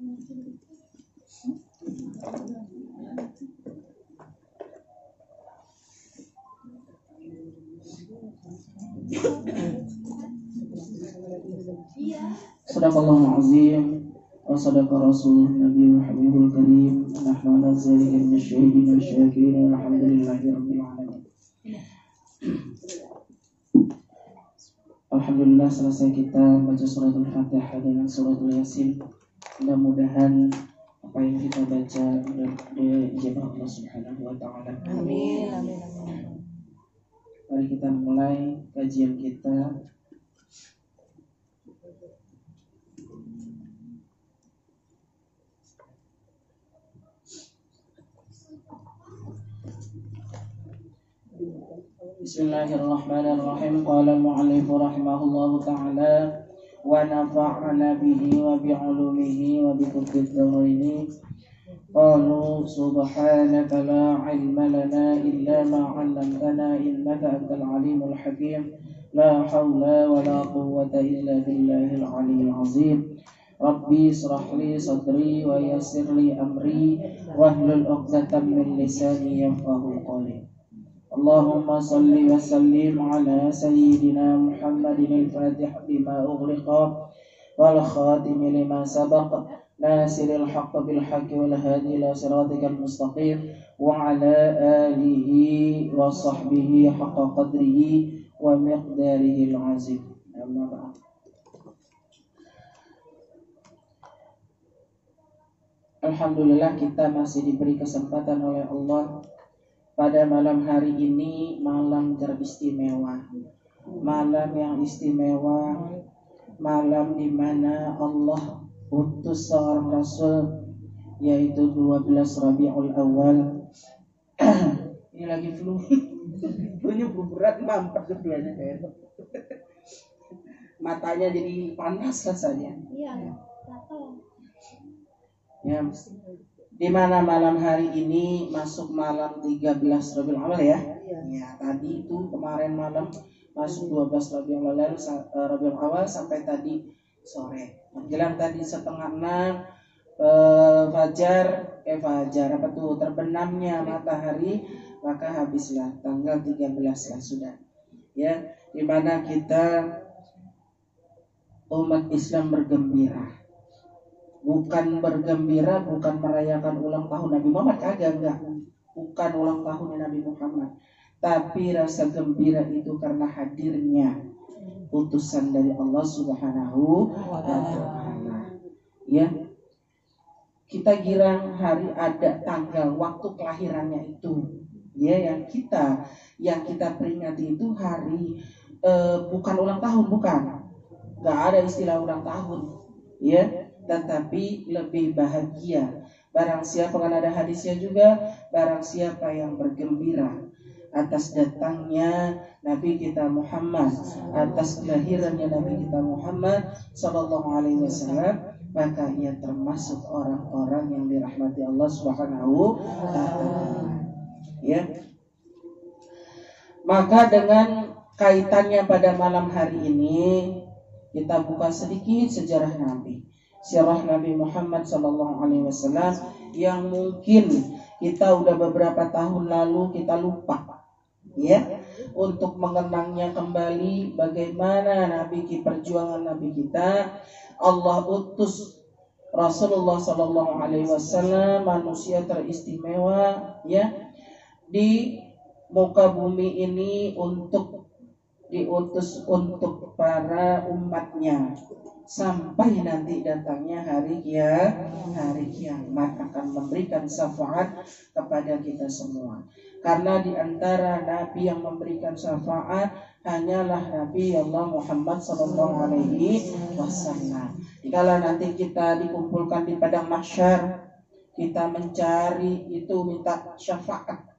Sadaqallahul azim wa sadaqa rasulun nabiyul habibul karim. Nahnu nazzalihin bisyahidin wa syakirin alhamdulillahi rabbil alamin. Alhamdulillah, selesai kita baca suratul Fatihah dengan suratul Yasin. Mudah-mudahan apa yang kita baca dijabah Allah Subhanahu wa taala. Amin. Mari kita mulai kajian kita. Bismillahirrahmanirrahim. Qala al-mu'allif rahimahullahu ta'ala wa nafa'ana bihi wa bi'ulumihi wa bi kutubi dzaraini. Qalu subhanaka la 'ilma lana illa ma 'allamtana innaka antal alimul hakim. La haula wa la quwwata illa billahil 'aliyyil 'azim. Rabbi israh li sadri wa yassir li amri wahlul 'uqdatam min lisani yafqahu qawli. Allahumma salli wa sallim ala sayyidina Muhammadin al-Fatih lima ughliqa wal khatim lima sabaqa nasiril haqq bil haqqi wal hadi ila siratikal mustaqim wa ala alihi wa sahbihi haqqa qadrihi wa miqdarihi al-azim. Amma ba'd. Alhamdulillah, kita masih diberi kesempatan oleh Allah pada malam hari ini, malam teristimewa, malam yang istimewa, malam di mana Allah utus seorang Rasul, yaitu 12 Rabiul Awal. Ini lagi flu, flunya berat, mampet keduanya kayak matanya jadi panas rasanya. Ya, di mana malam hari ini masuk malam 13 Rabiul Awal ya. Ya, tadi itu kemarin malam masuk 12 Rabiul Awal sampai tadi sore. Menjelang tadi setengah 6 fajar apa tuh terbenamnya matahari, maka habislah tanggal 13 lah sudah. Ya, di mana kita umat Islam bergembira. Bukan bergembira, bukan merayakan ulang tahun Nabi Muhammad, enggak. Bukan ulang tahunnya Nabi Muhammad. Tapi rasa gembira itu karena hadirnya utusan dari Allah Subhanahu wa ta'ala. Ya. Kita girang hari ada tanggal waktu kelahirannya itu. Ya, yang kita peringati itu hari bukan ulang tahun, bukan. Enggak ada istilah ulang tahun. Ya. Tetapi lebih bahagia. Barang siapa, kan ada hadisnya juga, barang siapa yang bergembira atas datangnya Nabi kita Muhammad, atas kelahirannya Nabi kita Muhammad sallallahu alaihi wasallam, maka ia termasuk orang-orang yang dirahmati Allah Subhanahu wa taala. Ya. Maka dengan kaitannya pada malam hari ini, kita buka sedikit sejarah Nabi. Sirah Nabi Muhammad sallallahu alaihi wasallam yang mungkin kita udah beberapa tahun lalu kita lupa, ya, untuk mengenangnya kembali bagaimana perjuangan Nabi kita. Allah utus Rasulullah sallallahu alaihi wasallam, manusia teristimewa, ya, di muka bumi ini diutus untuk para umatnya. Sampai nanti datangnya hari kiamat akan memberikan syafaat kepada kita semua. Karena di antara nabi yang memberikan syafaat hanyalah Nabi Allah Muhammad sallallahu alaihi wasallam. Jikalau nanti kita dikumpulkan di padang mahsyar, kita mencari itu, minta syafaat.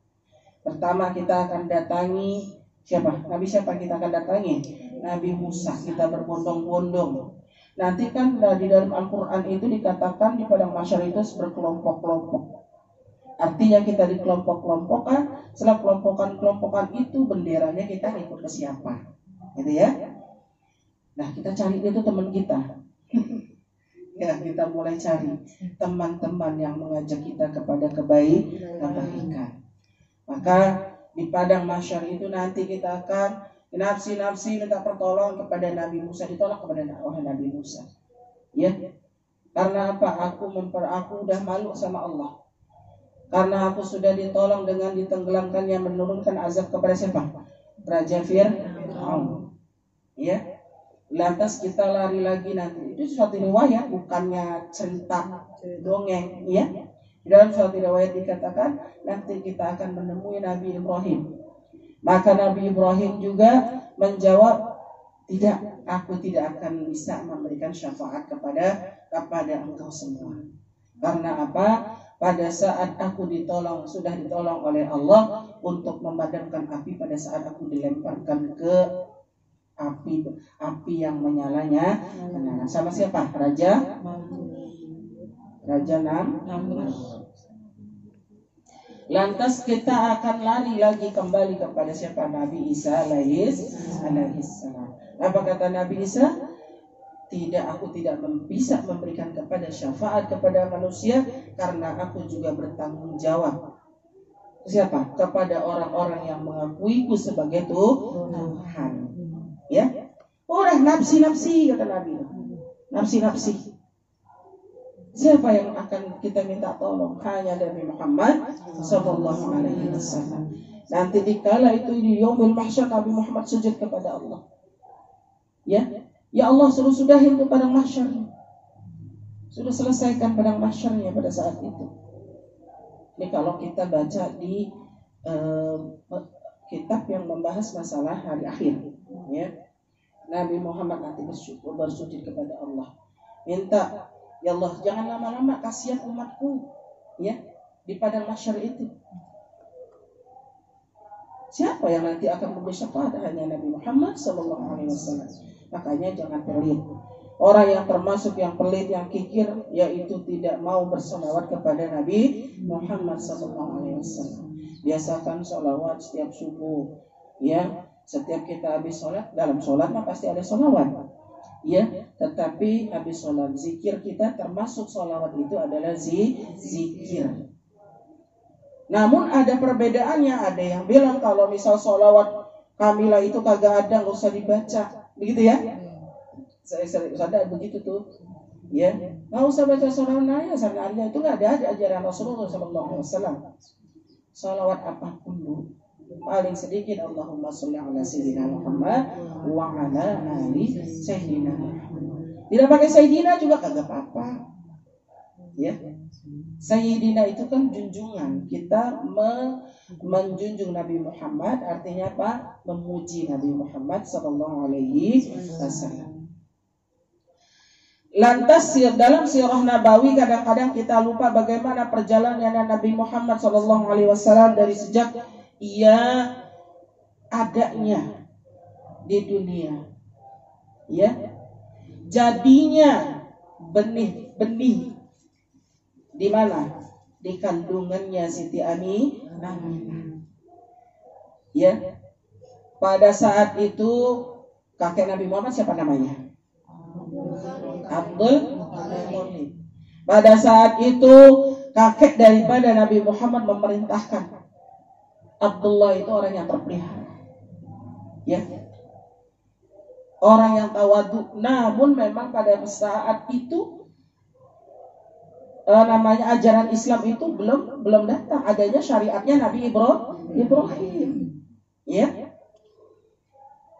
Pertama kita akan datangi siapa? Nabi siapa kita akan datangi? Nabi Musa. Kita berbondong-bondong. Nanti kan di dalam Al-Quran itu dikatakan di padang mahsyar itu berkelompok-kelompok. Artinya kita dikelompok-kelompokkan. Setelah kelompokan itu benderanya kita ikut ke siapa, gitu ya. Nah, kita cari itu teman kita. Ya, kita mulai cari teman-teman yang mengajak kita kepada kebaikan. Maka di padang mahsyar itu nanti kita akan nafsi-nafsi minta pertolongan kepada Nabi Musa, ditolak kepada Nabi Musa. Ya, karena apa? Aku udah malu sama Allah. Karena aku sudah ditolong dengan ditenggelamkannya, menurunkan azab kepada siapa? Raja Fir'aun. Ya. Lantas kita lari lagi nanti. Itu suatu riwayat, bukannya cerita dongeng, ya. Di dalam suatu riwayat dikatakan nanti kita akan menemui Nabi Ibrahim. Maka Nabi Ibrahim juga menjawab, tidak, aku tidak akan bisa memberikan syafaat kepada engkau semua. Karena apa? Pada saat aku sudah ditolong oleh Allah untuk memadamkan api pada saat aku dilemparkan ke api yang menyalanya. Sama siapa? Raja Namrud. Lantas kita akan lari lagi kembali kepada siapa? Nabi Isa alaihissalam. Apa kata Nabi Isa? Aku tidak bisa memberikan kepada syafaat kepada manusia karena aku juga bertanggung jawab. Siapa? Kepada orang-orang yang mengakuiku sebagai Tuhan. Ya, udah nafsi kata Nabi. Nafsi. Siapa yang akan kita minta tolong? Hanya Nabi Muhammad sallallahu alaihi wasallam. Nanti dikala itu di yaumul mahsyar Nabi Muhammad sujud kepada Allah. Ya Allah, sudahin ke padang mahsyarnya. Sudah selesaikan padang mahsyarnya pada saat itu. Ini kalau kita baca di kitab yang membahas masalah hari akhir, ya. Nabi Muhammad nanti bersujud kepada Allah, minta, ya Allah jangan lama-lama, kasihan umatku, ya, di padang mahsyar itu. Siapa yang nanti akan memberi syafaat? Hanya Nabi Muhammad sallallahu alaihi wasallam. Makanya jangan pelit. Orang yang termasuk yang pelit, yang kikir, yaitu tidak mau berselawat kepada Nabi Muhammad sallallahu alaihi wasallam. Biasakan sholawat setiap subuh, ya. Setiap kita habis sholat, dalam sholat mah pasti ada sholawat, ya. Tetapi habis sholat, zikir kita termasuk sholawat itu adalah zikir. Namun ada perbedaannya. Ada yang bilang kalau misal sholawat kamilah itu kagak ada, nggak usah dibaca, begitu ya. Saya sadar begitu tuh, ya. Nggak usah baca sholawat naya, sebenarnya itu nggak ada ajaran Rasulullah SAW. Sholawat apapun bu, paling sedikit Allahumma sholli ala sayyidina Muhammad wa ala ali sayyidina Muhammad. Tidak pakai sayyidina juga kagak apa-apa, ya. Sayyidina itu kan junjungan. Kita menjunjung Nabi Muhammad, artinya apa? Memuji Nabi Muhammad sallallahu alaihi wasallam. Lantas dalam sirah Nabawi kadang-kadang kita lupa bagaimana perjalanan Nabi Muhammad SAW dari sejak ia adanya di dunia, ya, jadinya benih-benih di mana? Di kandungannya Siti Aminah, ya. Pada saat itu kakek Nabi Muhammad siapa namanya? Abdul Muthalib. Pada saat itu kakek daripada Nabi Muhammad memerintahkan Abdullah itu orang yang terpelihara, ya, orang yang tawadu. Namun memang pada saat itu namanya ajaran Islam itu belum datang, adanya syariatnya Nabi Ibrahim, ya.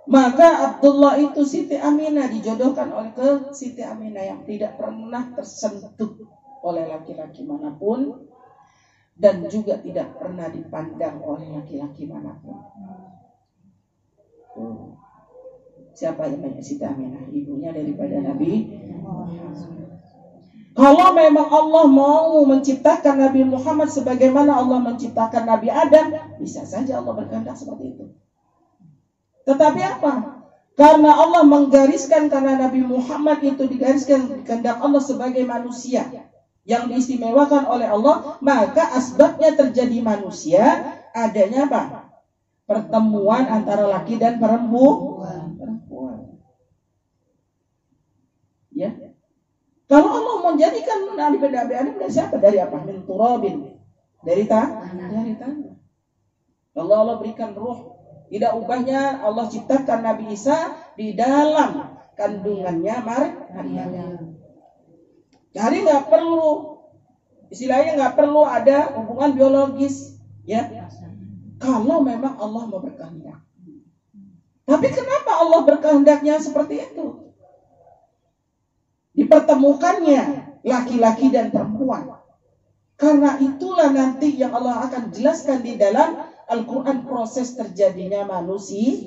Maka Abdullah itu Siti Aminah dijodohkan oleh ke Siti Aminah yang tidak pernah tersentuh oleh laki-laki manapun dan juga tidak pernah dipandang oleh laki-laki manapun. Siapa yang namanya Siti Aminah? Ibunya daripada Nabi Muhammad. Kalau memang Allah mau menciptakan Nabi Muhammad sebagaimana Allah menciptakan Nabi Adam, bisa saja Allah berkehendak seperti itu. Tetapi apa? Karena Allah menggariskan, karena Nabi Muhammad itu digariskan kehendak Allah sebagai manusia yang diistimewakan oleh Allah, maka asbabnya terjadi manusia adanya apa? Pertemuan antara laki dan perempuan. Ya. Kalau Allah menjadikan Nabi Adam dari siapa? Dari apa? Min turabin. Dari tanah. Allah berikan ruh. Tidak ubahnya Allah ciptakan Nabi Isa di dalam kandungannya Maryam. Jadi nggak perlu, istilahnya nggak perlu ada hubungan biologis, ya. Kalau memang Allah mau berkehendak. Tapi kenapa Allah berkehendaknya seperti itu? Dipertemukannya laki-laki dan perempuan. Karena itulah nanti yang Allah akan jelaskan di dalam Al-Quran proses terjadinya manusia.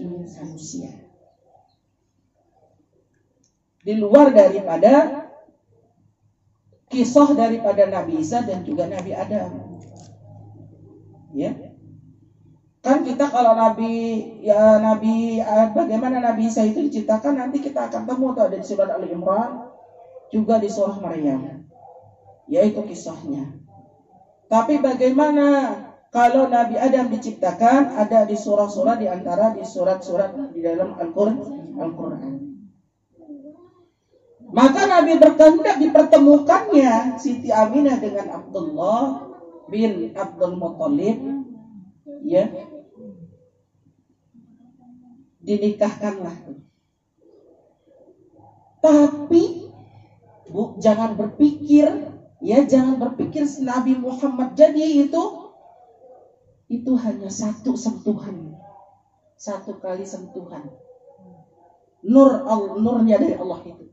Di luar daripada kisah daripada Nabi Isa dan juga Nabi Adam. Ya. Kan kita kalau bagaimana Nabi Isa itu diciptakan nanti kita akan temu tuh ada di surat Ali Imran, juga di surah Maryam. Yaitu kisahnya. Tapi bagaimana kalau Nabi Adam diciptakan ada di surah-surah di antara di surat-surat di dalam Al-Quran. Maka Nabi berkehendak dipertemukannya Siti Aminah dengan Abdullah bin Abdul Muttalib, ya, dinikahkanlah. Tapi jangan berpikir Nabi Muhammad jadi itu hanya satu sentuhan, satu kali sentuhan nurnya dari Allah itu.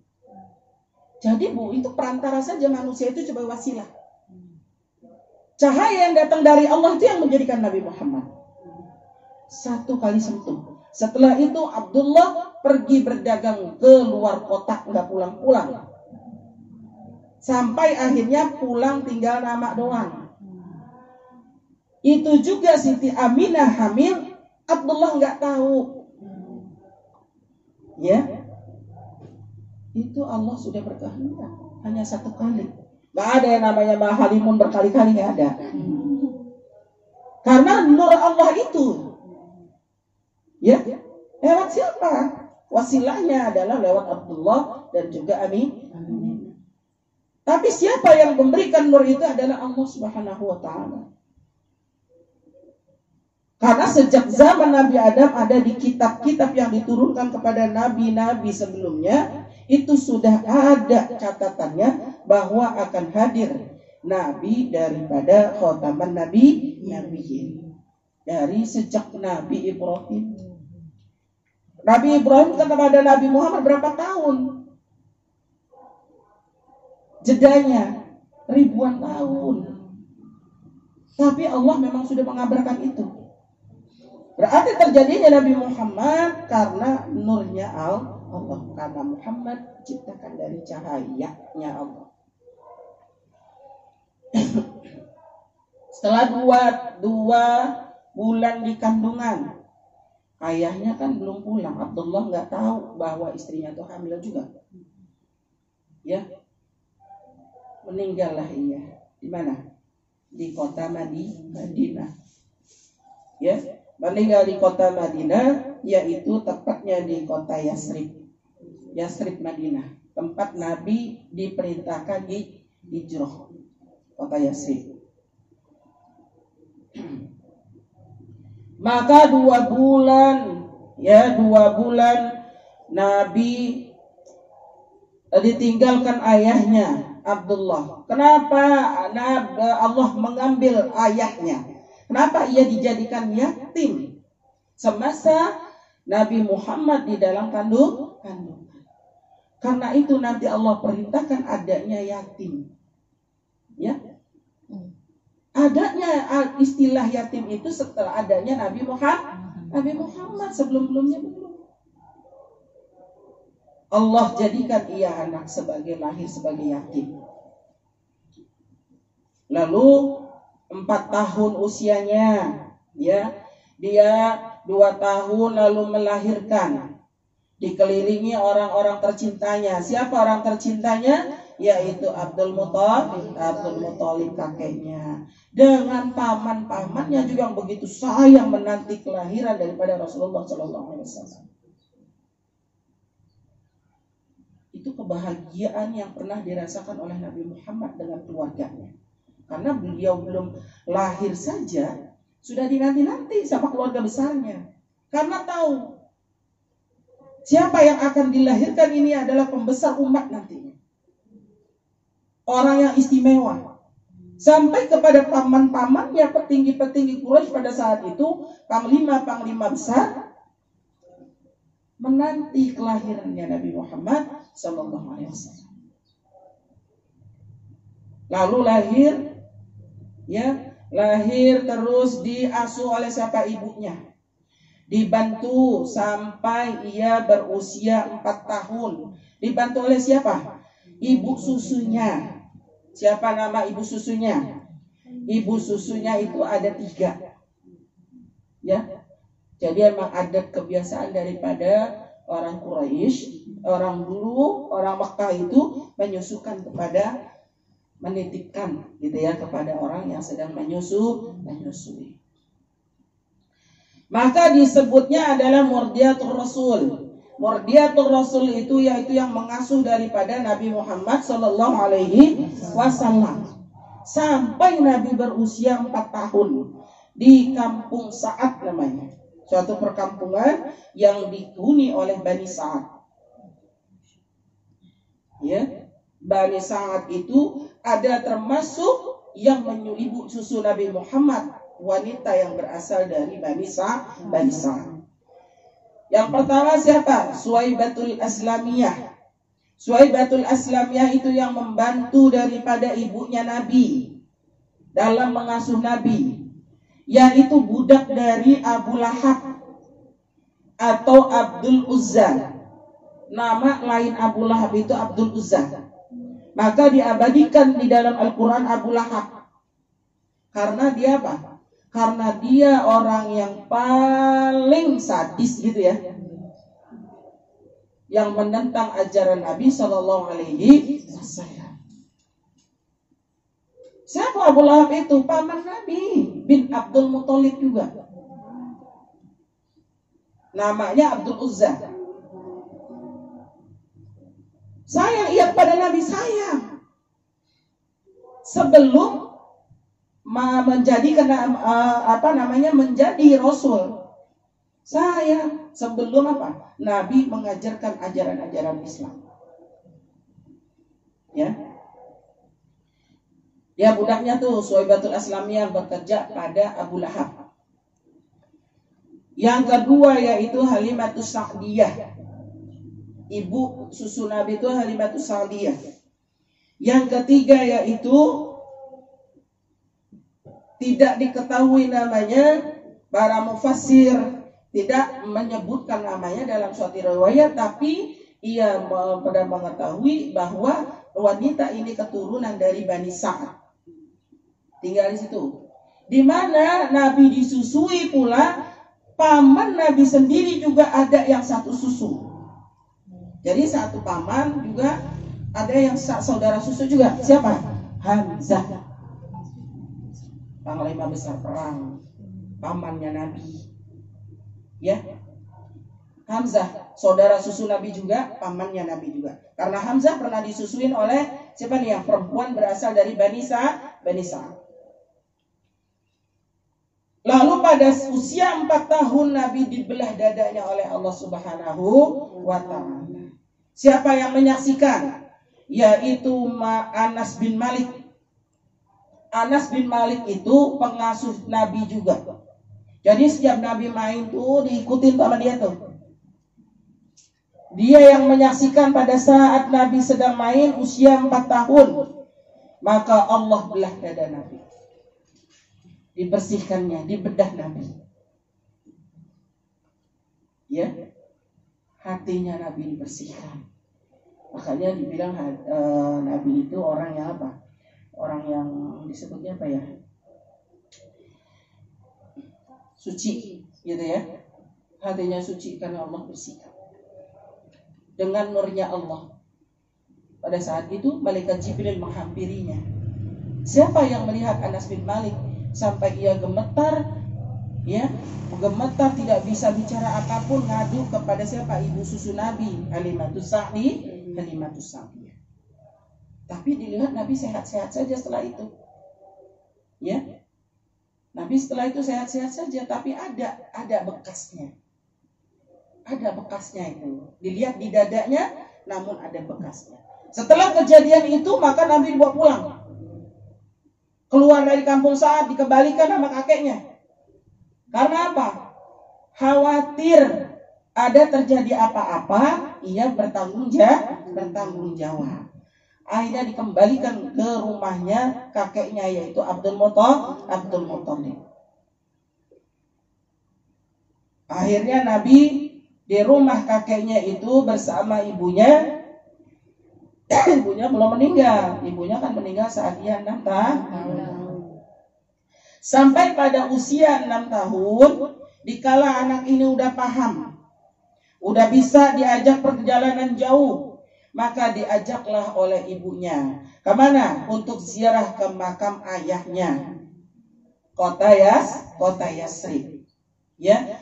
Jadi itu perantara saja, manusia itu coba wasilah. Cahaya yang datang dari Allah itu yang menjadikan Nabi Muhammad. Satu kali sentuh. Setelah itu Abdullah pergi berdagang ke luar kota, nggak pulang-pulang. Sampai akhirnya pulang tinggal nama doang. Itu juga Siti Aminah hamil, Abdullah nggak tahu. Ya. Itu Allah sudah berkehendak hanya satu kali. Gak ada yang namanya mahalimun berkali-kali, gak ada. Karena nur Allah itu, ya, lewat siapa? Wasilahnya adalah lewat Abdullah dan juga Amin. Tapi siapa yang memberikan nur itu adalah Allah Subhanahu wa Ta'ala. Karena sejak zaman Nabi Adam ada di kitab-kitab yang diturunkan kepada nabi-nabi sebelumnya, itu sudah ada catatannya bahwa akan hadir nabi daripada khataman nabiyin. Dari sejak Nabi Ibrahim. Nabi Ibrahim kepada Nabi Muhammad berapa tahun? Jedanya ribuan tahun. Tapi Allah memang sudah mengabarkan itu. Berarti terjadinya Nabi Muhammad karena nurnya Allah. Karena Muhammad diciptakan dari cahayanya Allah. Setelah dua bulan di kandungan, ayahnya kan belum pulang. Abdullah nggak tahu bahwa istrinya itu hamil juga. Ya, meninggallah ia. Di mana? Di kota Madinah. Ya. Meninggal di kota Madinah, yaitu tepatnya di kota Yasrib Madinah, tempat Nabi diperintahkan hijrah, kota Yasrib. Maka 2 bulan Nabi ditinggalkan ayahnya Abdullah. Kenapa Allah mengambil ayahnya? Kenapa ia dijadikan yatim semasa Nabi Muhammad di dalam kandungan? Karena itu nanti Allah perintahkan adanya yatim. Ya. Adanya istilah yatim itu setelah adanya Nabi Muhammad, sebelum-belumnya belum. Allah jadikan ia anak lahir sebagai yatim. Lalu 4 tahun usianya, ya, dia 2 tahun lalu melahirkan, dikelilingi orang-orang tercintanya. Siapa orang tercintanya? Yaitu Abdul Muttalib kakeknya, dengan paman-pamannya juga yang begitu sayang menanti kelahiran daripada Rasulullah SAW. itu kebahagiaan yang pernah dirasakan oleh Nabi Muhammad dengan keluarganya. Karena beliau belum lahir saja sudah dinanti-nanti sama keluarga besarnya. Karena tahu siapa yang akan dilahirkan ini adalah pembesar umat nantinya. Orang yang istimewa. Sampai kepada paman-pamannya, petinggi-petinggi Quraisy pada saat itu, panglima-panglima besar menanti kelahirannya Nabi Muhammad SAW. Lalu lahir terus diasuh oleh siapa? Ibunya. Dibantu sampai ia berusia 4 tahun. Dibantu oleh siapa? Ibu susunya. Siapa nama ibu susunya? Ibu susunya itu ada 3. Ya. Jadi emang ada kebiasaan daripada orang Quraisy, orang dulu, orang Makkah itu menyusukan kepada, menitipkan gitu ya kepada orang yang sedang menyusui. Maka disebutnya adalah murdiatur Rasul. Murdiatur Rasul itu yaitu yang mengasuh daripada Nabi Muhammad sallallahu alaihi wasallam sampai Nabi berusia 4 tahun di kampung Sa'ad namanya. Suatu perkampungan yang dihuni oleh Bani Sa'ad. Ya, Bani Sa'ad itu ada termasuk yang menyusu susu Nabi Muhammad, wanita yang berasal dari Bani Sa'ad. Yang pertama siapa? Suwaibatul Aslamiyah. Suwaibatul Aslamiyah itu yang membantu daripada ibunya Nabi dalam mengasuh Nabi, yaitu budak dari Abu Lahab atau Abdul Uzza. Nama lain Abu Lahab itu Abdul Uzza. Maka diabadikan di dalam Al-Quran Abu Lahab. Karena dia apa? Karena dia orang yang paling sadis gitu ya, yang menentang ajaran Nabi Sallallahu Alaihi Wasallam. Siapa Abu Lahab itu? Paman Nabi bin Abdul Muthalib juga. Namanya Abdul Uzza. Sayang ia pada Nabi, sayang. Sebelum menjadi Rasul. Sayang sebelum apa? Nabi mengajarkan ajaran-ajaran Islam. Ya. Ya budaknya tuh Suwaibatul Aslamiyah bekerja pada Abu Lahab. Yang kedua yaitu Halimatus Sa'diyah. Ibu susu Nabi itu Halimatus Sa'diyah. Yang ketiga yaitu tidak diketahui namanya, para mufassir tidak menyebutkan namanya dalam suatu riwayat, tapi ia pada mengetahui bahwa wanita ini keturunan dari Bani Sa'ad. Tinggal di situ. Di mana Nabi disusui pula, paman Nabi sendiri juga ada yang satu susu. Jadi satu paman juga ada yang saudara susu juga. Siapa? Hamzah. Panglima besar perang, pamannya Nabi. Ya. Hamzah, saudara susu Nabi juga, pamannya Nabi juga. Karena Hamzah pernah disusuin oleh siapa nih, yang perempuan berasal dari Bani Sa'ad. Lalu pada usia 4 tahun Nabi dibelah dadanya oleh Allah Subhanahu wa ta'ala. Siapa yang menyaksikan? Yaitu Anas bin Malik. Anas bin Malik itu pengasuh Nabi juga. Jadi setiap Nabi main tuh diikutin sama dia tuh. Dia yang menyaksikan pada saat Nabi sedang main usia 4 tahun. Maka Allah belah dada Nabi. Dibersihkannya, dibedah Nabi. Ya, hatinya Nabi dibersihkan. Makanya dibilang Nabi itu orang yang apa? Orang yang disebutnya apa ya? Suci, gitu ya. Hatinya suci karena Allah bersihkan. Dengan nurnya Allah. Pada saat itu malaikat Jibril menghampirinya. Siapa yang melihat Anas bin Malik sampai ia gemetar, ya, tidak bisa bicara apapun, ngadu kepada siapa? Ibu susu Nabi, Halimatus Sa'diyah. Halimatus Sa'diyah. Tapi dilihat Nabi sehat-sehat saja setelah itu. Ya. Nabi setelah itu sehat-sehat saja, tapi ada bekasnya. Ada bekasnya itu. Dilihat di dadanya, namun ada bekasnya. Setelah kejadian itu, maka Nabi dibawa pulang. Keluar dari kampung Sa'ad, dikembalikan sama kakeknya. Karena apa? Khawatir ada terjadi apa-apa, ia bertanggung jawab. Akhirnya dikembalikan ke rumahnya kakeknya, yaitu Abdul Muthalib. Akhirnya Nabi di rumah kakeknya itu bersama ibunya. Ibunya belum meninggal. Ibunya kan meninggal saat dia 6 tahun. Sampai pada usia 6 tahun, dikala anak ini udah paham, udah bisa diajak perjalanan jauh, maka diajaklah oleh ibunya kemana? Untuk ziarah ke makam ayahnya, kota Yasrib. Ya,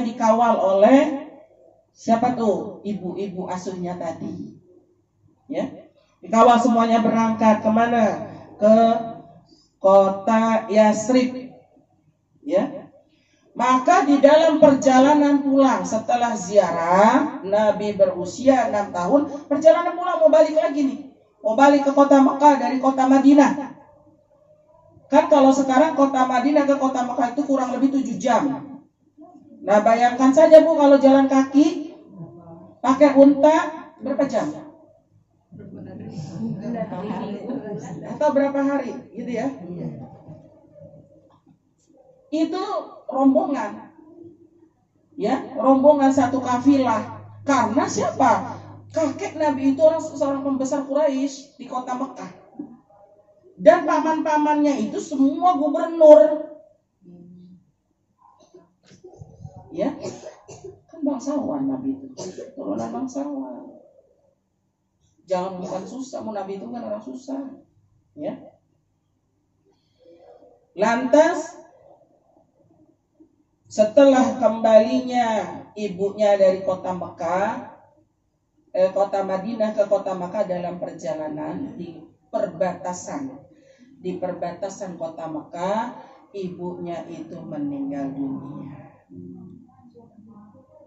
dikawal oleh siapa tuh? Ibu-ibu asuhnya tadi. Ya, dikawal semuanya berangkat kemana? Ke kota Yasrib. Ya. Maka di dalam perjalanan pulang setelah ziarah, Nabi berusia 6 tahun, perjalanan pulang mau balik lagi nih. Mau balik ke kota Mekah dari kota Madinah. Kan kalau sekarang kota Madinah ke kota Mekah itu kurang lebih 7 jam. Nah, bayangkan saja Bu, kalau jalan kaki pakai unta berapa jam? Atau berapa hari gitu ya? Itu rombongan. Ya, rombongan satu kafilah. Karena siapa? Kakek Nabi itu seorang pembesar Quraisy di kota Mekah. Dan paman-pamannya itu semua gubernur. Ya. Kan bangsawan Nabi itu. Turunan bangsawan. Jangan bukan susah, Nabi itu kan orang susah. Ya. Lantas setelah kembalinya ibunya dari kota Mekah, kota Madinah ke kota Mekah dalam perjalanan di perbatasan kota Mekah, ibunya itu meninggal dunia.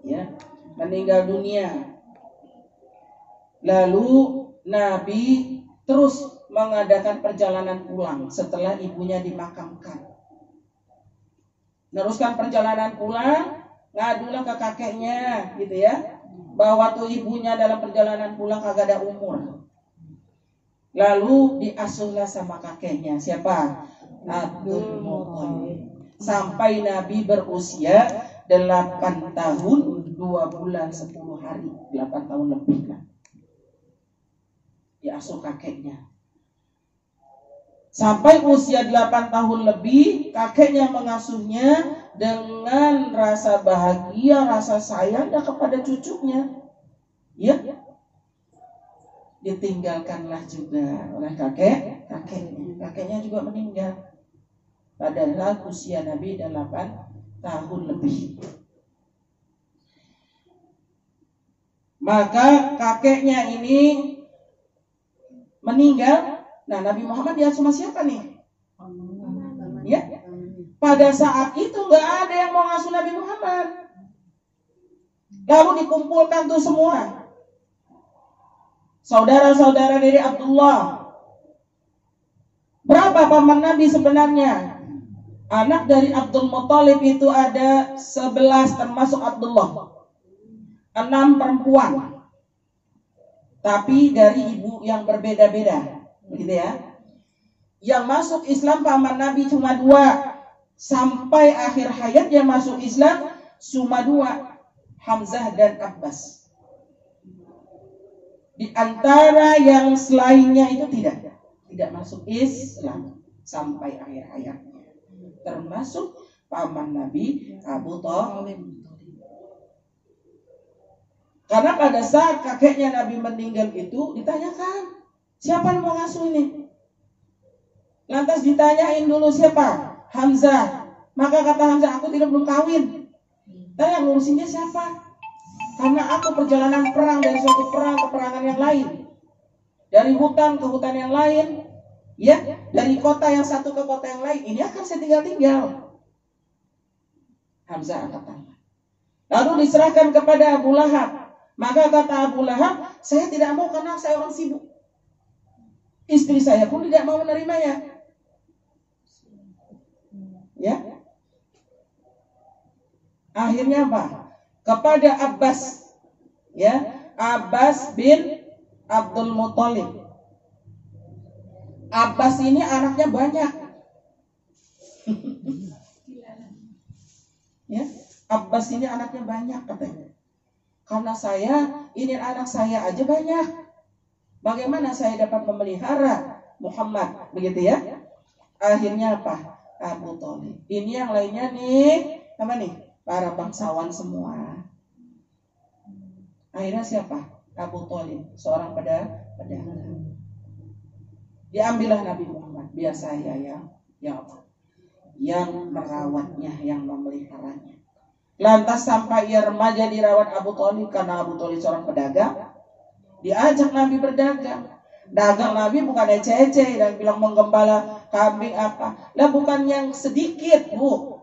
Ya, meninggal dunia. Lalu Nabi terus mengadakan perjalanan pulang setelah ibunya dimakamkan. Teruskan perjalanan pulang, ngadulah ke kakeknya gitu ya, bahwa tuh ibunya dalam perjalanan pulang kagak ada umur. Lalu diasuhlah sama kakeknya, siapa? Abdul Muthalib. Sampai Nabi berusia 8 tahun 2 bulan 10 hari, 8 tahun lebih kan. Diasuh kakeknya. Sampai usia 8 tahun lebih, kakeknya mengasuhnya dengan rasa bahagia, rasa sayangnya kepada cucunya. Ya, ditinggalkanlah juga oleh kakeknya. Kakeknya juga meninggal. Padahal usia Nabi 8 tahun lebih. Maka kakeknya ini meninggal. Nah, Nabi Muhammad dia sama siapa nih? Ya, pada saat itu nggak ada yang mau ngasuh Nabi Muhammad. Lalu dikumpulkan tuh semua saudara-saudara dari Abdullah. Berapa paman Nabi sebenarnya? Anak dari Abdul Muthalib itu ada 11 termasuk Abdullah. 6 perempuan. Tapi dari ibu yang berbeda-beda. Begitu ya. Yang masuk Islam paman Nabi cuma 2. Sampai akhir hayatnya masuk Islam cuma 2. Hamzah dan Abbas. Di antara yang selainnya itu tidak masuk Islam sampai akhir hayatnya. Termasuk paman Nabi Abu Thalib. Karena pada saat kakeknya Nabi meninggal itu ditanyakan, siapa yang mau ngasuh ini? Lantas ditanyain dulu siapa? Hamzah. Maka kata Hamzah, aku belum kawin. Yang ngurusinnya siapa? Karena aku perjalanan perang dari suatu perang ke perangan yang lain, dari hutan ke hutan yang lain, ya, dari kota yang satu ke kota yang lain. Ini akan saya tinggal. Hamzah angkat tangan. Lalu diserahkan kepada Abu Lahab. Maka kata Abu Lahab, saya tidak mau karena saya orang sibuk. Istri saya pun tidak mau menerimanya. Ya. Akhirnya apa? Kepada Abbas, ya, Abbas bin Abdul Muthalib. Abbas ini anaknya banyak. Ya, Abbas ini anaknya banyak katanya. Karena saya, ini anak saya aja banyak. Bagaimana saya dapat memelihara Muhammad, begitu ya? Akhirnya apa? Abu Thalib. Ini yang lainnya nih, apa nih? Para bangsawan semua. Akhirnya siapa? Abu Thalib, seorang pedagang. Diambillah Nabi Muhammad, biar saya yang merawatnya, yang memeliharanya. Lantas sampai ia remaja dirawat Abu Thalib, karena Abu Thalib seorang pedagang. Diajak Nabi berdagang. Dagang Nabi bukan ece-ece dan bilang menggembala kambing apa. Lah bukan yang sedikit, Bu.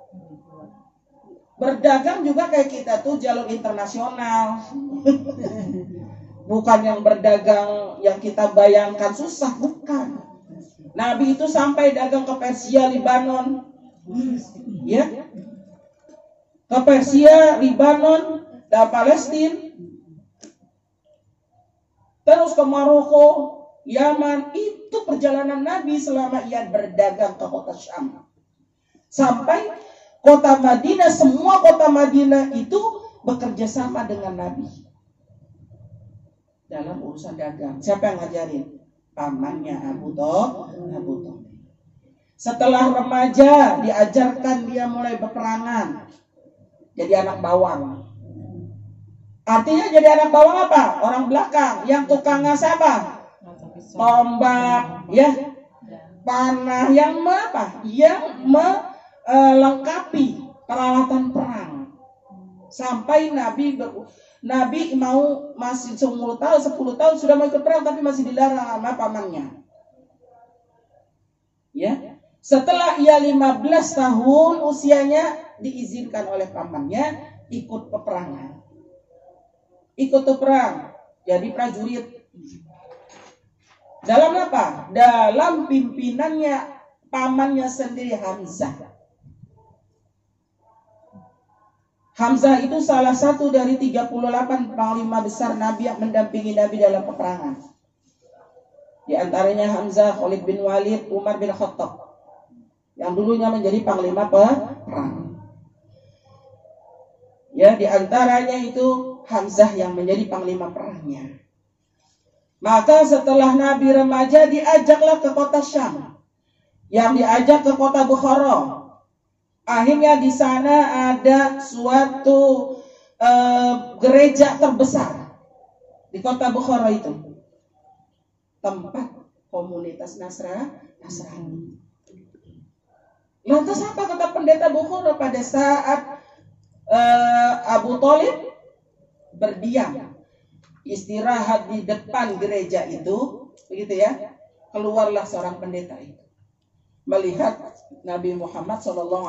Berdagang juga kayak kita tuh jalur internasional. Bukan yang berdagang yang kita bayangkan susah, bukan. Nabi itu sampai dagang ke Persia, Libanon. Ya. Ke Persia, Libanon, dan Palestina. Terus ke Maroko, Yaman. Itu perjalanan Nabi selama ia berdagang ke kota Syam. Sampai kota Madinah, semua kota Madinah itu bekerja sama dengan Nabi dalam urusan dagang. Siapa yang ngajarin? Pamannya Abu Thalib. Setelah remaja, diajarkan dia mulai berperangan. Jadi anak bawang. Artinya jadi anak bawang apa? Orang belakang. Yang tukang apa? Tombak, ya, panah, yang apa? Yang melengkapi peralatan perang. Sampai Nabi mau masih 10 tahun sudah mau ikut perang, tapi masih dilarang sama pamannya. Ya. Setelah ia 15 tahun usianya, diizinkan oleh pamannya ikut peperangan. Ikut perang, jadi prajurit. Dalam apa? Dalam pimpinannya pamannya sendiri, Hamzah. Hamzah itu salah satu dari 38 panglima besar Nabi yang mendampingi Nabi dalam peperangan. Di antaranya Hamzah, Khalid bin Walid, Umar bin Khattab, yang dulunya menjadi panglima perang. Ya, di antaranya itu Hamzah yang menjadi panglima perangnya. Maka setelah Nabi remaja, diajaklah ke kota Syam. Yang diajak ke kota Bukhara. Akhirnya di sana ada suatu gereja terbesar di kota Bukhara itu. Tempat komunitas Nasrani. Lantas apa kata pendeta Bukhara pada saat Abu Thalib berdiam, istirahat di depan gereja itu, begitu ya? Keluarlah seorang pendeta itu, melihat Nabi Muhammad SAW.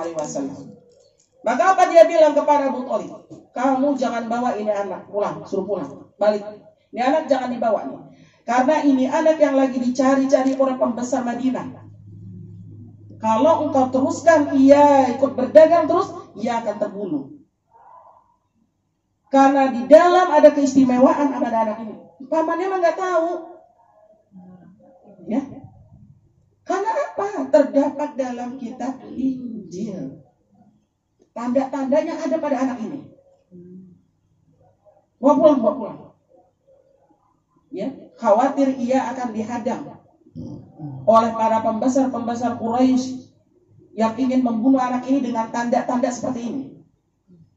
Maka apa dia bilang kepada Abu Thalib? Kamu jangan bawa ini anak pulang, suruh pulang, balik. Ini anak jangan dibawa nih, karena ini anak yang lagi dicari-cari orang pembesar Madinah. Kalau engkau teruskan ia ikut berdagang terus, ia akan terbunuh. Karena di dalam ada keistimewaan pada anak ini. Pamannya mah nggak tahu, ya. Karena apa? Terdapat dalam kitab Injil. Tanda-tandanya ada pada anak ini. Bawa pulang. Ya, khawatir ia akan dihadang oleh para pembesar Quraisy yang ingin membunuh anak ini dengan tanda-tanda seperti ini.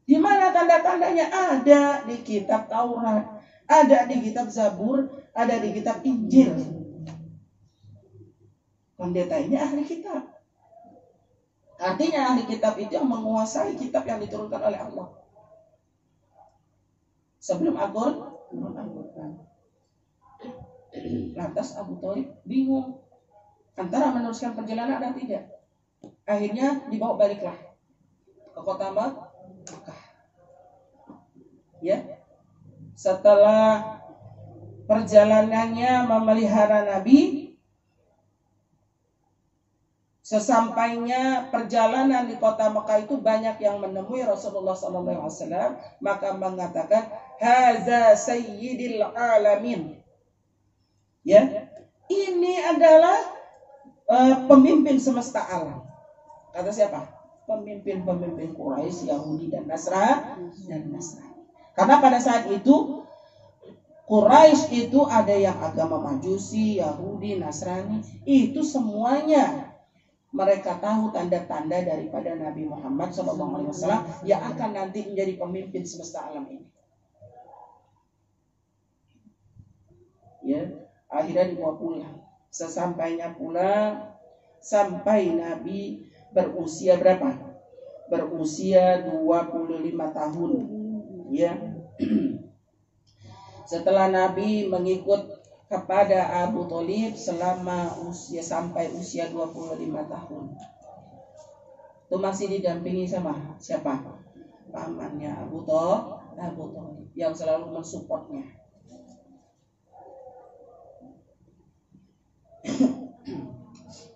Di mana tanda-tandanya? Ada di kitab Taurat, ada di kitab Zabur, ada di kitab Injil. Pendeta ini ahli kitab. Artinya ahli kitab itu yang menguasai kitab yang diturunkan oleh Allah. sebelum Al-Qur'an. Lantas Abu Thalib bingung antara meneruskan perjalanan atau tidak. Akhirnya dibawa baliklah ke kota Makkah. Ya. Setelah perjalanannya memelihara Nabi, sesampainya perjalanan di kota Mekah itu banyak yang menemui Rasulullah SAW, maka mengatakan haza sayyidil alamin. Ya, ini adalah pemimpin semesta alam. Kata siapa? Pemimpin-pemimpin Quraisy, Yahudi dan Nasrani. Karena pada saat itu Quraisy itu ada yang agama Majusi, Yahudi, Nasrani, itu semuanya mereka tahu tanda-tanda daripada Nabi Muhammad SAW yang akan nanti menjadi pemimpin semesta alam ini. Ya, akhirnya dibawa pulang. Sesampainya pulang, sampai Nabi berusia berapa? Berusia 25 tahun. Ya. Setelah Nabi mengikut kepada Abu Thalib selama sampai usia 25 tahun. Itu masih didampingi sama siapa? Pamannya Abu Thalib yang selalu mensupportnya.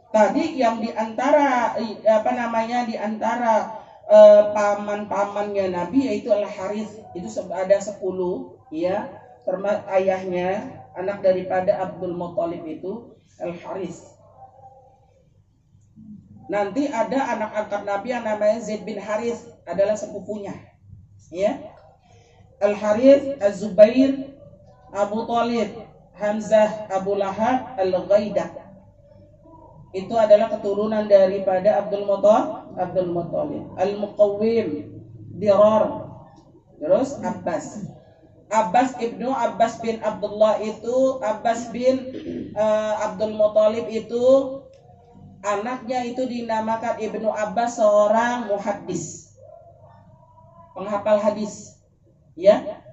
Tadi yang diantara paman-pamannya Nabi yaitu Al-Harith, itu ada 10, ya, termasuk ayahnya, anak daripada Abdul Muthalib itu Al-Harith. Nanti ada anak angkat Nabi yang namanya Zaid bin Harith, adalah sepupunya, ya. Al-Harith, Az-Zubair, Abu Thalib, Hamzah, Abu Lahab, Al-Ghaidah. Itu adalah keturunan daripada Abdul Muthalib. Al-Muqawwim, Dirar, terus Abbas ibnu Abbas bin Abdullah itu, Abbas bin Abdul Muthalib itu anaknya itu dinamakan Ibnu Abbas, seorang muhaddis, penghafal hadis, ya,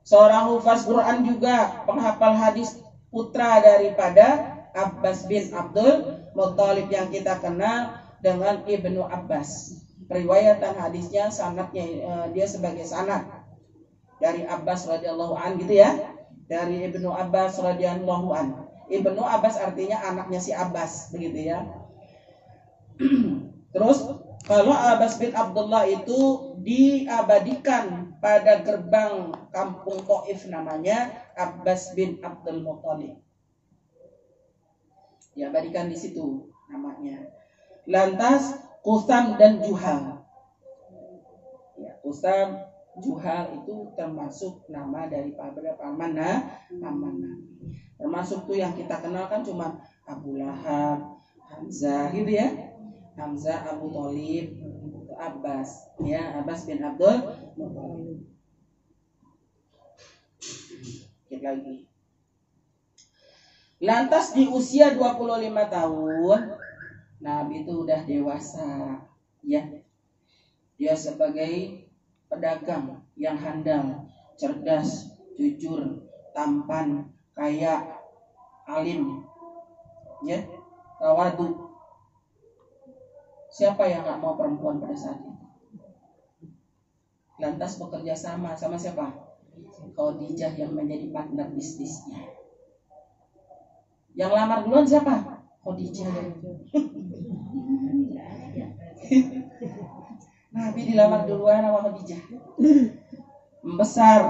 seorang hufaz Quran juga, penghafal hadis, putra daripada Abbas bin Abdul Muthalib yang kita kenal dengan Ibnu Abbas. Periwayatan hadisnya sanadnya dia sebagai sanad dari Abbas radhiyallahu an gitu ya. Dari Ibnu Abbas radhiyallahu an. Ibnu Abbas artinya anaknya si Abbas begitu ya. Terus kalau Abbas bin Abdullah itu diabadikan pada gerbang kampung Taif, namanya Abbas bin Abdul Muthalib. Diabadikan di situ namanya. Lantas Qusam dan Juhal. Ya, Qusam, Juhal itu termasuk nama daripada paman Nabi. Termasuk tuh yang kita kenal kan cuma Abu Lahab, Hamzah gitu ya. Hamzah, Abu Thalib, Abbas, ya, Abbas bin Abdul Muthalib. Sedikit lagi. Lantas di usia 25 tahun Nabi itu udah dewasa, ya. Dia sebagai pedagang yang handal, cerdas, jujur, tampan, kaya, alim, ya, tawadu. Siapa yang gak mau perempuan pada saat itu? Lantas bekerja sama siapa? Khadijah yang menjadi partner bisnisnya. Yang lamar duluan siapa? Khadijah. Nabi dilamar duluan sama Khadijah. Membesar,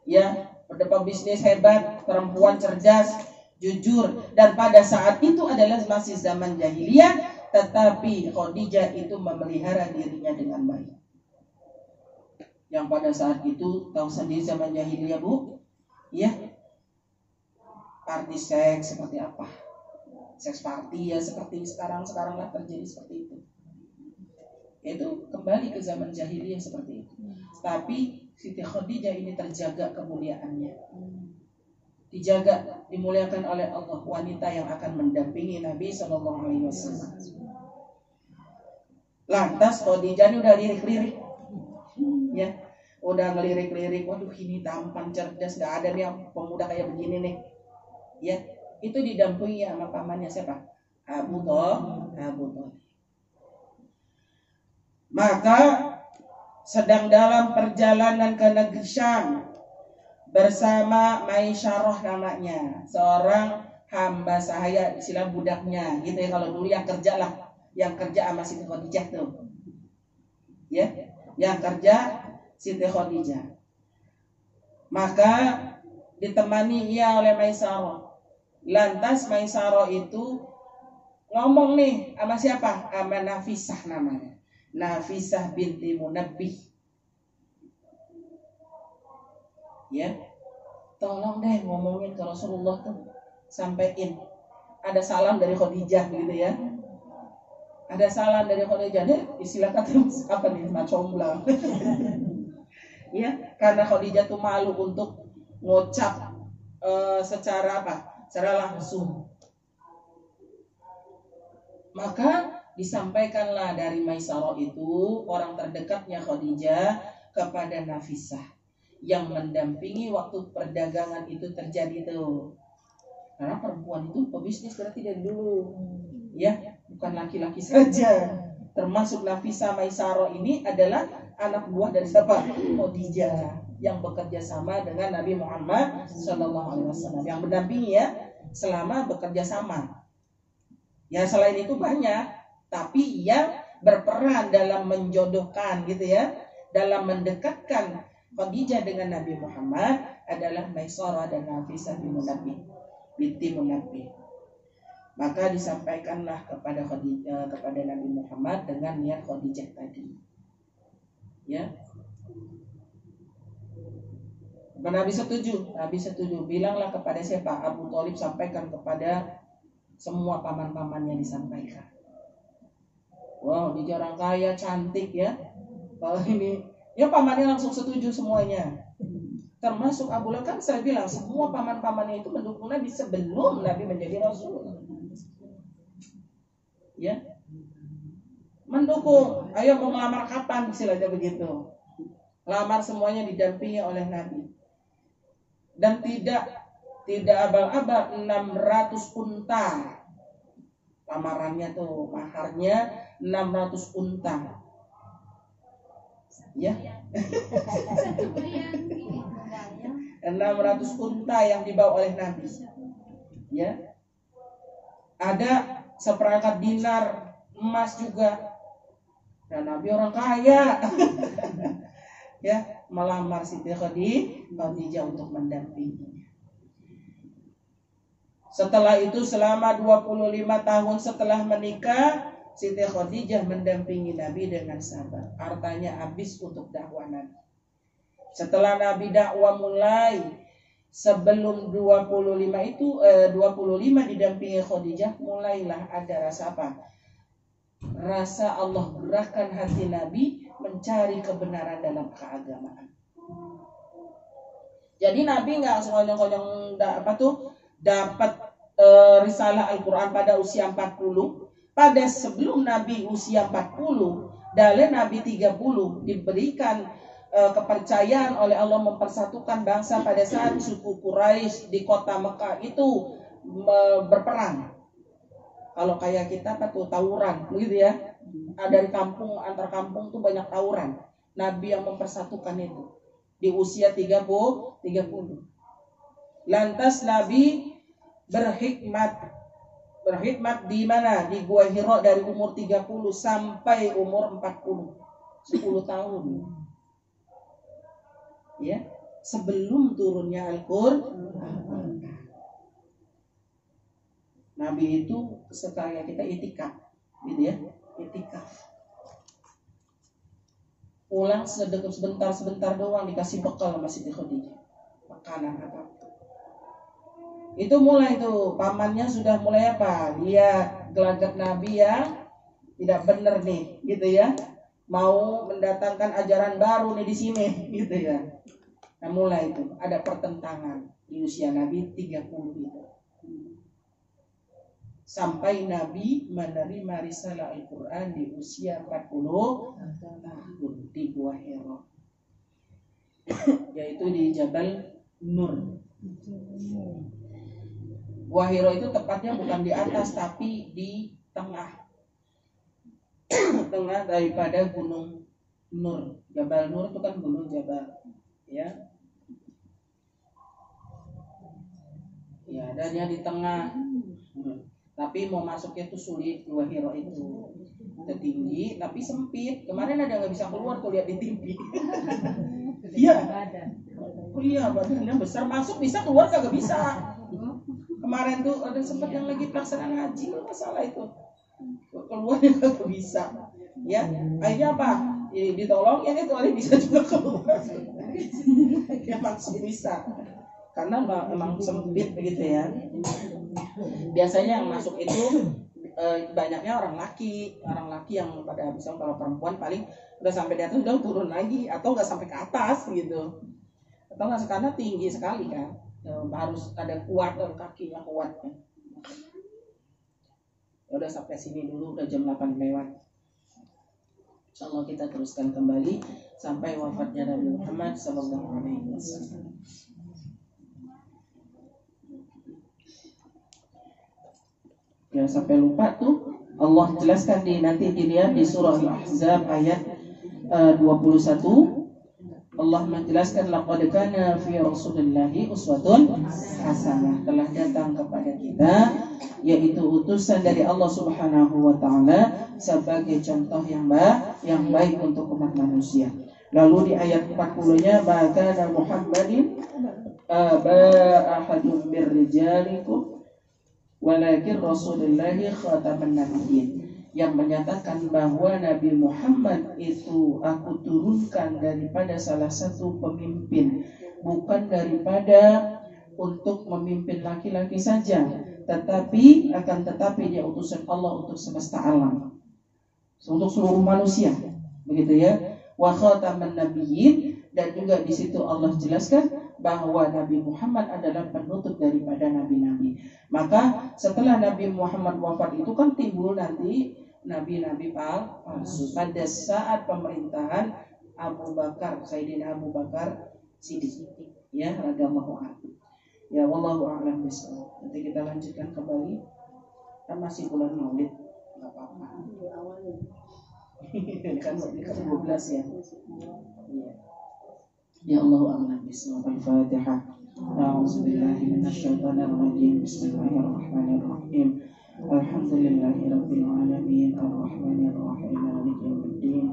ya, pebisnis hebat, perempuan cerdas, jujur, dan pada saat itu adalah masih zaman jahiliyah, tetapi Khadijah itu memelihara dirinya dengan baik. Yang pada saat itu tahu sendiri zaman jahiliyah, Bu, ya. Party seks seperti apa? Seks party ya seperti sekarang lah terjadi seperti itu. Itu kembali ke zaman jahiliyah seperti itu. Tapi Siti Khadijah ini terjaga kemuliaannya. Dijaga, dimuliakan oleh Allah, wanita yang akan mendampingi Nabi SAW. Lantas Khadijah ini udah lirik-lirik, ya. udah ngelirik-lirik, waduh ini tampan, cerdas, nggak ada nih yang pemuda kayak begini nih. Ya, itu didampingi sama pamannya siapa? Abu Thalib. Maka sedang dalam perjalanan ke negeri Syam bersama Maisyarah namanya, seorang hamba sahaya, istilah budaknya gitu ya, kalau dulu yang kerja lah, yang kerja sama Siti Khadijah tuh ya, yang kerja Siti Khadijah. Maka ditemani ia oleh Maisyarah. Lantas Maisyarah itu ngomong nih sama siapa? Sama Nafisah namanya, Nafisah binti Munabbih. Ya, tolong deh ngomongin ke Rasulullah tuh, sampein ada salam dari Khadijah gitu ya. Ada salam dari Khadijah deh, istilah kata apa nih, macomblang. Ya, karena Khadijah tuh malu untuk ngucap secara apa? Secara langsung. Maka disampaikanlah dari Maisyarah itu, orang terdekatnya Khadijah, kepada Nafisah yang mendampingi waktu perdagangan itu terjadi tuh. Karena perempuan itu pebisnis berarti dari dulu, ya, bukan laki-laki saja. Termasuk Nafisah Maisyarah ini adalah anak buah dari siapa? Khadijah, yang bekerja sama dengan Nabi Muhammad SAW, yang mendampingi ya selama bekerja sama. Ya selain itu banyak, tapi yang berperan dalam menjodohkan gitu ya, dalam mendekatkan Khadijah dengan Nabi Muhammad adalah Maisyarah dan Nafisah binti Munabbih. Maka disampaikanlah kepada Khadijah, kepada Nabi Muhammad dengan niat Khadijah tadi. Ya. Nabi setuju, bilanglah kepada siapa? Abu Thalib, sampaikan kepada semua paman-pamannya, disampaikan. Wow, dia orang kaya, cantik ya. Kalau ini, ya pamannya langsung setuju semuanya. Termasuk Abu Lahab, kan saya bilang semua paman-pamannya itu mendukung Nabi sebelum Nabi menjadi Rasul. Ya, mendukung. Ayo mau melamar kapan, istilahnya begitu. Lamar semuanya didampingi oleh Nabi. Dan tidak abal-abal, 600 unta. Lamarannya tuh, maharnya 600 unta. Ya. 600 unta yang dibawa oleh Nabi. Ya. Ada seperangkat dinar emas juga. Dan Nabi orang kaya. Ya, melamar Siti Khadijah untuk mendampinginya. Setelah itu selama 25 tahun setelah menikah, Siti Khadijah mendampingi Nabi dengan sabar. Hartanya habis untuk dakwah Nabi. Setelah Nabi dakwah mulai, sebelum 25 didampingi Khadijah, mulailah ada rasa apa? Rasa Allah gerakkan hati Nabi mencari kebenaran dalam keagamaan. Jadi Nabi nggak sekonyong-konyong dapat risalah Al-Quran pada usia 40. Pada sebelum Nabi usia 40, dari Nabi 30 diberikan kepercayaan oleh Allah mempersatukan bangsa pada saat suku Quraisy di kota Mekah itu berperang. Kalau kayak kita tawuran, begitu ya. Dari kampung antar kampung tuh banyak tawuran. Nabi yang mempersatukan itu di usia 30. Lantas Nabi berkhidmat di mana? Di Gua Hira dari umur 30 sampai umur 40. 10 tahun. Ya, sebelum turunnya Al-Qur'an. Nabi itu sekalian kita itikaf, gitu ya, itikaf. Pulang sebentar doang dikasih bekal sama Siti Khadijah, makanan apa. Itu mulai tuh pamannya sudah mulai apa? Lihat gelagat Nabi yang tidak benar nih, gitu ya. Mau mendatangkan ajaran baru nih di sini, gitu ya. Nah mulai itu ada pertentangan di usia Nabi 30 itu. Sampai Nabi menerima risalah Al-Quran di usia 40 tahun di Gua Hira. yaitu di Jabal Nur. Gua Hiro itu tepatnya bukan di atas tapi di tengah tengah daripada Gunung Nur. Jabal Nur itu kan gunung Jabal, ya. Ya, adanya di tengah. Tapi mau masuknya itu sulit. Gua Hiro itu udah tinggi tapi sempit. Kemarin ada nggak bisa keluar tuh, lihat di TV. Iya. Oh iya, badannya besar, masuk bisa, keluar kagak bisa. Kemarin tuh ada sempat yang lagi pelaksanaan haji, masalah itu. Keluarnya kagak bisa. Ya, akhirnya apa? Ditolongin itu, ada bisa juga keluar. Ya maksud bisa. Karena memang sempit begitu ya. Biasanya yang masuk itu banyaknya orang laki yang pada, misalnya kalau perempuan paling udah sampai di atas udah turun lagi, atau nggak sampai ke atas gitu, atau nggak, karena tinggi sekali kan. Harus ada kuat, kakinya kuat kan. Udah sampai sini dulu, udah jam 8 lewat. Insyaallah kita teruskan kembali sampai wafatnya Nabi Muhammad SAW. Ya, sampai lupa tuh Allah jelaskan nanti dilihat di surah Al-Ahzab ayat 21. Allah menjelaskan laqad kana fi Rasulillahi uswatun hasanah, telah datang kepada kita yaitu utusan dari Allah Subhanahu wa taala sebagai contoh yang baik untuk umat manusia. Lalu di ayat 40-nya maka Muhammadin ahadun birrijalikum walakin Rasulillahi khataman nabiyyin, yang menyatakan bahwa Nabi Muhammad itu aku turunkan daripada salah satu pemimpin, bukan daripada untuk memimpin laki-laki saja, tetapi dia utusan Allah untuk semesta alam, untuk seluruh manusia, begitu ya. Wa khataman nabiyyin, dan juga di situ Allah jelaskan bahwa Nabi Muhammad adalah penutup daripada nabi-nabi. Maka setelah Nabi Muhammad wafat itu kan timbul nanti nabi-nabi palsu pada saat pemerintahan Abu Bakar, Sayyidina Abu Bakar Siddiq, ya, radhiyallahu anhu. Ya, wallahu a'lam bishawab. Nanti kita lanjutkan kembali. Kan masih bulan Maulid, enggak apa-apa. Kan 12 ya. Iya. Ya Allah a'lam bishawab. Al-Fatihah. A'udzubillahi minasyaitonir rajim. Bismillahirrahmanirrahim. Alhamdulillahirabbil alamin. Arrahmanir rahim. Maliki yaumiddin.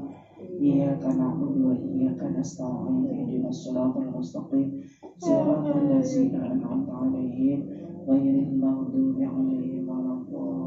Iyyaka na'budu wa iyyaka nasta'in. Ihdinas siratal mustaqim. Shiratal ladzina an'amta 'alaihim ghairil maghdubi 'alaihim waladdallin.